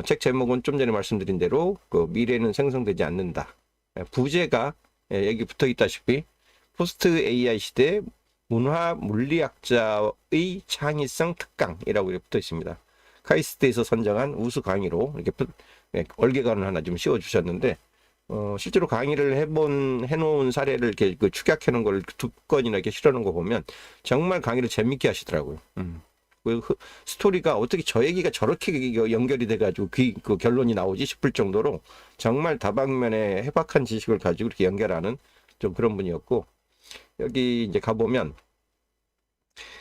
책 제목은 좀 전에 말씀드린 대로 그 미래는 생성되지 않는다. 부제가 여기 붙어 있다시피 포스트 AI 시대 문화 물리학자의 창의성 특강이라고 붙어 있습니다. 카이스트에서 선정한 우수 강의로 이렇게 월계관을 하나 좀 씌워 주셨는데 실제로 강의를 해놓은 사례를 이렇게 그 축약해 놓은 걸 두 건이나 이렇게 실어 놓은 거 보면 정말 강의를 재밌게 하시더라고요. 그 스토리가 어떻게 저 얘기가 저렇게 연결이 돼가지고 그 결론이 나오지 싶을 정도로 정말 다방면의 해박한 지식을 가지고 이렇게 연결하는 좀 그런 분이었고, 여기 이제 가보면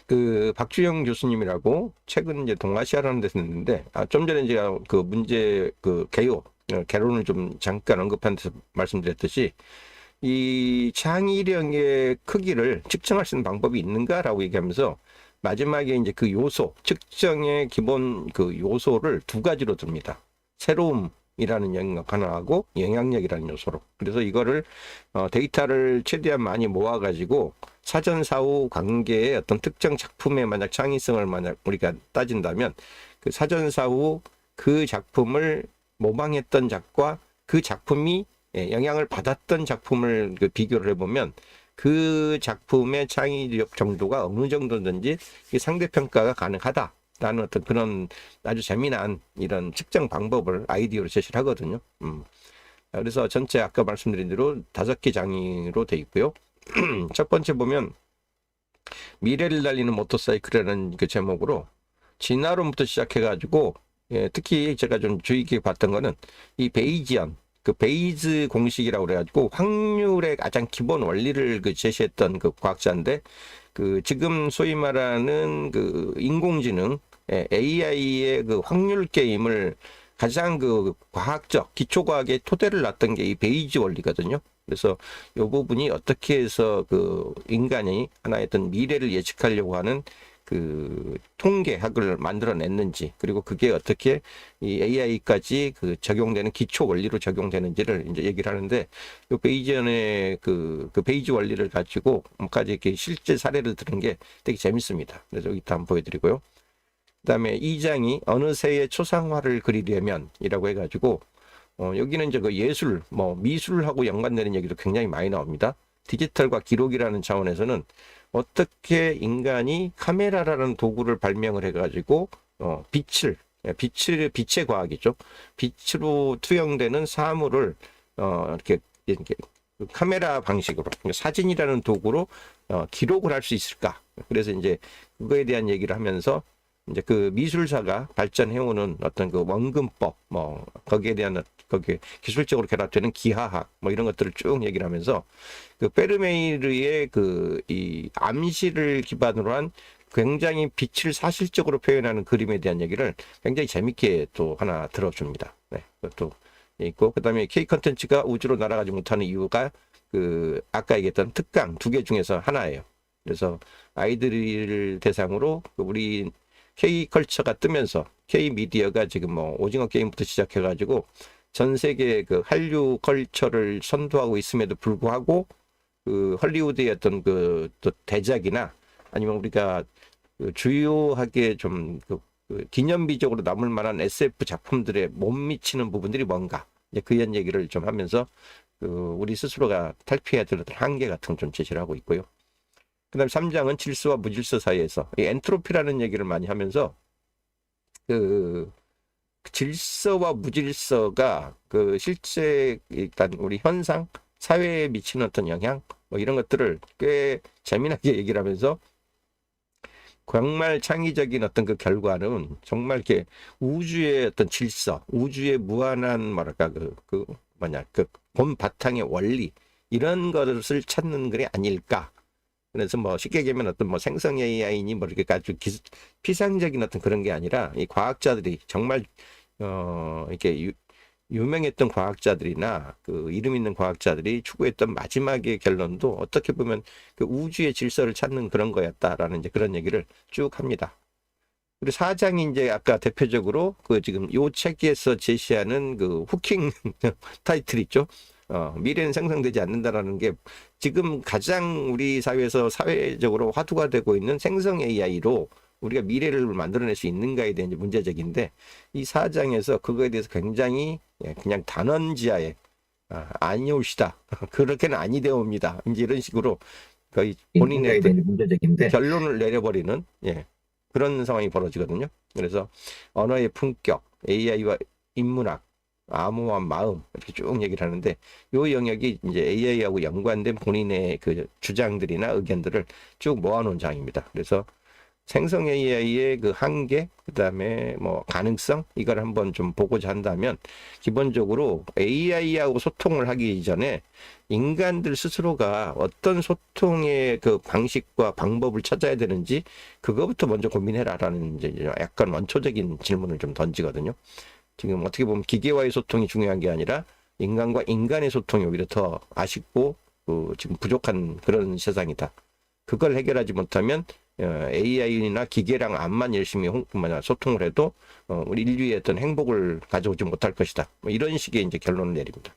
그 박주영 교수님이라고 최근 이제 동아시아라는 데서 냈는데, 좀 전에 제가 그 문제 그 개론을 좀 잠깐 언급한 데서 말씀드렸듯이 이 창의력의 크기를 측정할 수 있는 방법이 있는가라고 얘기하면서 마지막에 이제 그 요소, 측정의 기본 그 요소를 두 가지로 듭니다. 새로움이라는 영역 하나하고 영향력이라는 요소로. 그래서 이거를 데이터를 최대한 많이 모아가지고 사전사후 관계의 어떤 특정 작품의 만약 창의성을 만약 우리가 따진다면 그 사전사후 그 작품을 모방했던 작과 그 작품이 영향을 받았던 작품을 비교를 해보면 그 작품의 창의력 정도가 어느 정도든지 상대평가가 가능하다라는 어떤 그런 아주 재미난 이런 측정 방법을 아이디어로 제시를 하거든요. 그래서 전체 아까 말씀드린 대로 5개 장으로 돼 있고요. 첫 번째 보면 미래를 달리는 모터사이클이라는 그 제목으로 진화론부터 시작해가지고 특히 제가 좀 주의 깊게 봤던 거는 이 베이지언 그 베이즈 공식이라고 그래가지고 확률의 가장 기본 원리를 그 제시했던 그 과학자인데 그 지금 소위 말하는 그 인공지능 AI의 그 확률 게임을 가장 그 과학적 기초과학의 토대를 놨던 게 이 베이지 원리거든요. 그래서 이 부분이 어떻게 해서 그 인간이 하나의 어떤 미래를 예측하려고 하는 그 통계학을 만들어냈는지, 그리고 그게 어떻게 이 AI까지 그 적용되는 기초 원리로 적용되는지를 이제 얘기를 하는데, 이 베이지언의 그 베이지 원리를 가지고까지 이렇게 실제 사례를 들은 게 되게 재밌습니다. 그래서 여기 한번 보여드리고요. 그다음에 2장이 어느 새의 초상화를 그리려면이라고 해가지고 여기는 이제 그 예술, 뭐 미술하고 연관되는 얘기도 굉장히 많이 나옵니다. 디지털과 기록이라는 차원에서는 어떻게 인간이 카메라라는 도구를 발명을 해가지고 빛의 과학이죠. 빛으로 투영되는 사물을 이렇게 카메라 방식으로 사진이라는 도구로 기록을 할 수 있을까? 그래서 이제 그거에 대한 얘기를 하면서 이제 그 미술사가 발전해오는 어떤 그 원근법, 뭐 거기에 대한 거기에 기술적으로 결합되는 기하학, 뭐 이런 것들을 쭉 얘기를 하면서 그 페르메이르의 그 이 암시를 기반으로 한 굉장히 빛을 사실적으로 표현하는 그림에 대한 얘기를 굉장히 재밌게 또 하나 들어줍니다. 네, 그것도 있고, 그다음에 K 컨텐츠가 우주로 날아가지 못하는 이유가 그 아까 얘기했던 특강 2개 중에서 하나예요. 그래서 아이들을 대상으로 우리 K컬처가 뜨면서 K미디어가 지금 뭐 오징어 게임부터 시작해가지고 전 세계 그 한류 컬처를 선도하고 있음에도 불구하고 그 헐리우드의 어떤 그 또 대작이나 아니면 우리가 그 주요하게 좀그 기념비적으로 남을 만한 SF 작품들에 못 미치는 부분들이 뭔가, 이제 그런 얘기를 좀 하면서 그 우리 스스로가 탈피해야 될 한계 같은 걸 좀 제시를 하고 있고요. 그다음 3장은 질서와 무질서 사이에서 이 엔트로피라는 얘기를 많이 하면서 그 질서와 무질서가 그 실제 일단 우리 현상 사회에 미치는 어떤 영향 뭐 이런 것들을 꽤 재미나게 얘기를 하면서 정말 창의적인 어떤 그 결과는 정말 이렇게 우주의 어떤 질서, 우주의 무한한 뭐랄까 그 뭐냐 그 본 바탕의 원리 이런 것을 찾는 것이 아닐까. 그래서 뭐 쉽게 얘기하면 어떤 뭐 생성 AI니 뭐 이렇게 아주 피상적인 어떤 그런 게 아니라 이 과학자들이 정말 이렇게 유명했던 과학자들이나 그 이름 있는 과학자들이 추구했던 마지막의 결론도 어떻게 보면 그 우주의 질서를 찾는 그런 거였다라는 이제 그런 얘기를 쭉 합니다. 그리고 4장이 이제 아까 대표적으로 그 지금 요 책에서 제시하는 그 후킹 타이틀 있죠. 미래는 생성되지 않는다라는 게 지금 가장 우리 사회에서 사회적으로 화두가 되고 있는 생성 AI로 우리가 미래를 만들어낼 수 있는가에 대한 문제적인데, 이 4장에서 그거에 대해서 굉장히 그냥 단언지하에 아니올시다. 그렇게는 아니 되옵니다. 이제 이런 식으로 거의 본인의 그 문제적인데 결론을 내려버리는 그런 상황이 벌어지거든요. 그래서 언어의 품격, AI와 인문학, 암호화 마음 이렇게 쭉 얘기를 하는데, 이 영역이 이제 AI하고 연관된 본인의 그 주장들이나 의견들을 쭉 모아놓은 장입니다. 그래서 생성 AI의 그 한계, 그 다음에 뭐 가능성, 이걸 한번 좀 보고자 한다면, 기본적으로 AI하고 소통을 하기 전에 인간들 스스로가 어떤 소통의 그 방식과 방법을 찾아야 되는지, 그거부터 먼저 고민해라라는 이제 약간 원초적인 질문을 좀 던지거든요. 지금 어떻게 보면 기계와의 소통이 중요한 게 아니라 인간과 인간의 소통이 오히려 더 아쉽고 지금 부족한 그런 세상이다. 그걸 해결하지 못하면 AI나 기계랑 암만 열심히 소통을 해도 우리 인류의 어떤 행복을 가져오지 못할 것이다. 뭐 이런 식의 이제 결론을 내립니다.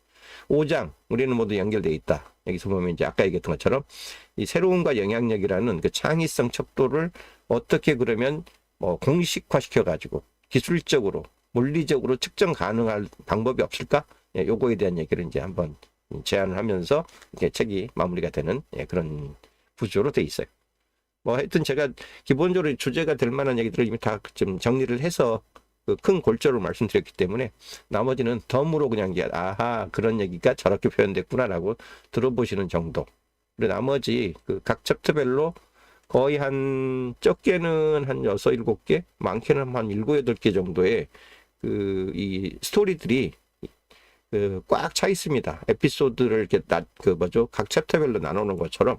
5장, 우리는 모두 연결되어 있다. 여기서 보면 이제 아까 얘기했던 것처럼 이 새로움과 영향력이라는 그 창의성 척도를 어떻게 그러면 공식화시켜 가지고 기술적으로 물리적으로 측정 가능할 방법이 없을까? 요거에 대한 얘기를 이제 한번 제안을 하면서 이렇게 책이 마무리가 되는 그런 구조로 돼 있어요. 뭐 하여튼 제가 기본적으로 주제가 될 만한 얘기들을 이미 다 좀 정리를 해서 그 큰 골조를 말씀드렸기 때문에 나머지는 덤으로 그냥 이제 아하 그런 얘기가 저렇게 표현됐구나라고 들어보시는 정도. 그리고 나머지 그 각 챕터별로 거의 한 적게는 한 6, 7개, 많게는 한 7, 8개 정도의 그 이 스토리들이 꽉 차 있습니다. 에피소드를 이렇게 각 챕터별로 나누는 것처럼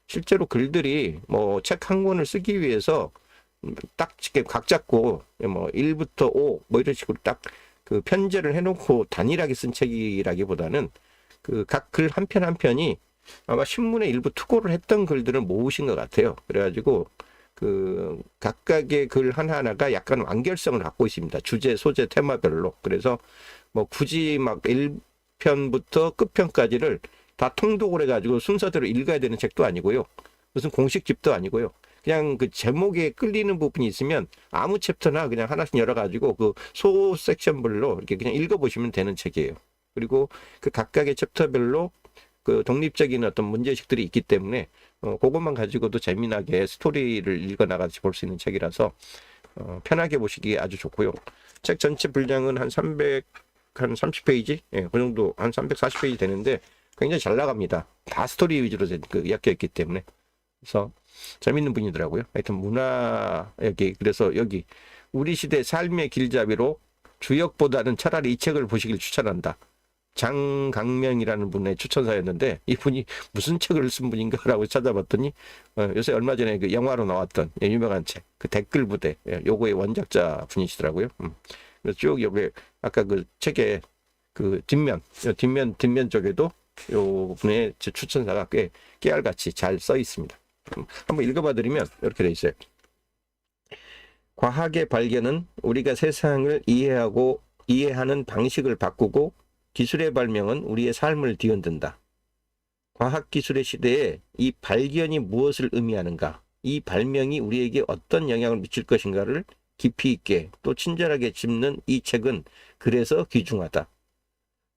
실제로 글들이 뭐 책 한 권을 쓰기 위해서 딱 각 잡고 뭐 1부터 5 뭐 이런 식으로 딱 그 편제를 해놓고 단일하게 쓴 책이라기보다는 그 각 글 한 편 한 편이 아마 신문에 일부 투고를 했던 글들을 모으신 것 같아요. 그래가지고 그 각각의 글 하나하나가 약간 완결성을 갖고 있습니다. 주제, 소재, 테마별로. 그래서 뭐 굳이 막 1편부터 끝편까지를 다 통독을 해가지고 순서대로 읽어야 되는 책도 아니고요. 무슨 공식집도 아니고요. 그냥 그 제목에 끌리는 부분이 있으면 아무 챕터나 그냥 하나씩 열어가지고 그 소 섹션별로 이렇게 그냥 읽어보시면 되는 책이에요. 그리고 그 각각의 챕터별로 그 독립적인 어떤 문제의식들이 있기 때문에 그것만 가지고도 재미나게 스토리를 읽어나가서 볼 수 있는 책이라서 편하게 보시기 아주 좋고요. 책 전체 분량은 한 30페이지? 그 정도, 한 340페이지 되는데 굉장히 잘 나갑니다. 다 스토리 위주로 엮여있기 때문에. 그래서 재밌는 분이더라고요. 하여튼 그래서 여기 우리 시대 삶의 길잡이로 주역보다는 차라리 이 책을 보시길 추천한다. 장강명이라는 분의 추천사였는데 이분이 무슨 책을 쓴 분인가라고 찾아봤더니 요새 얼마 전에 그 영화로 나왔던 유명한 책, 그 댓글 부대, 요거의 원작자 분이시더라고요. 그래서 쭉 여기 아까 그 책의 그 뒷면 쪽에도 요 분의 추천사가 꽤 깨알같이 잘 써 있습니다. 한번 읽어봐 드리면 이렇게 돼 있어요. 과학의 발견은 우리가 세상을 이해하는 방식을 바꾸고 기술의 발명은 우리의 삶을 뒤흔든다. 과학기술의 시대에 이 발견이 무엇을 의미하는가, 이 발명이 우리에게 어떤 영향을 미칠 것인가를 깊이 있게 또 친절하게 짚는 이 책은 그래서 귀중하다.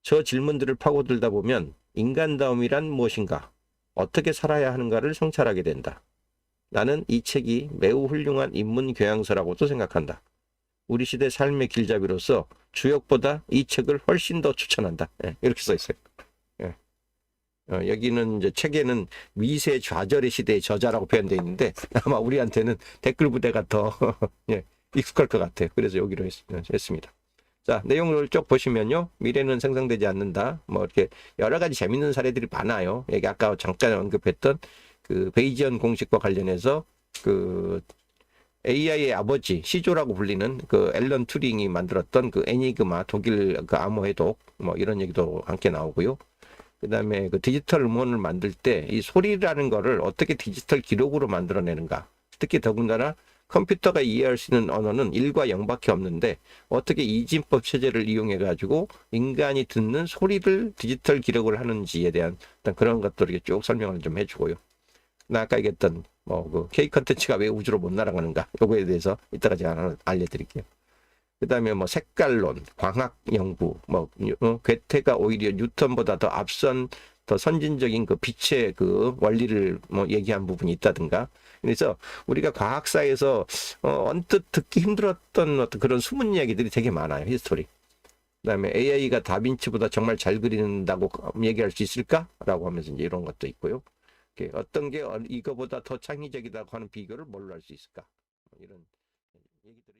저 질문들을 파고들다 보면 인간다움이란 무엇인가, 어떻게 살아야 하는가를 성찰하게 된다. 나는 이 책이 매우 훌륭한 인문 교양서라고도 생각한다. 우리 시대 삶의 길잡이로서 주역보다 이 책을 훨씬 더 추천한다. 이렇게 써 있어요. 여기는 이제 책에는 미세 좌절의 시대의 저자라고 표현되어 있는데 아마 우리한테는 댓글 부대가 더 익숙할 것 같아요. 그래서 여기로 했습니다. 자, 내용을 쭉 보시면요. 미래는 생성되지 않는다. 뭐 이렇게 여러 가지 재밌는 사례들이 많아요. 여기 아까 잠깐 언급했던 그 베이지언 공식과 관련해서 그 AI의 아버지, 시조라고 불리는 그 앨런 튜링이 만들었던 그 애니그마 독일 그 암호 해독 뭐 이런 얘기도 함께 나오고요. 그 다음에 그 디지털 음원을 만들 때 이 소리라는 거를 어떻게 디지털 기록으로 만들어내는가. 특히 더군다나 컴퓨터가 이해할 수 있는 언어는 1과 0밖에 없는데 어떻게 이진법 체제를 이용해 가지고 인간이 듣는 소리를 디지털 기록을 하는지에 대한 어떤 그런 것들을 쭉 설명을 좀 해주고요. 아까 얘기했던 뭐 그 K 컨텐츠가 왜 우주로 못 날아가는가 요거에 대해서 이따가 제가 하나 알려드릴게요. 그다음에 뭐 색깔론, 광학 연구, 뭐 괴테가 오히려 뉴턴보다 더 앞선 더 선진적인 그 빛의 그 원리를 뭐 얘기한 부분이 있다든가. 그래서 우리가 과학사에서 언뜻 듣기 힘들었던 어떤 그런 숨은 이야기들이 되게 많아요. 히스토리. 그다음에 AI가 다빈치보다 정말 잘 그린다고 얘기할 수 있을까라고 하면서 이제 이런 것도 있고요. 어떤 게 이거보다 더 창의적이라고 하는 비교를 뭘로 할 수 있을까? 이런 얘기들을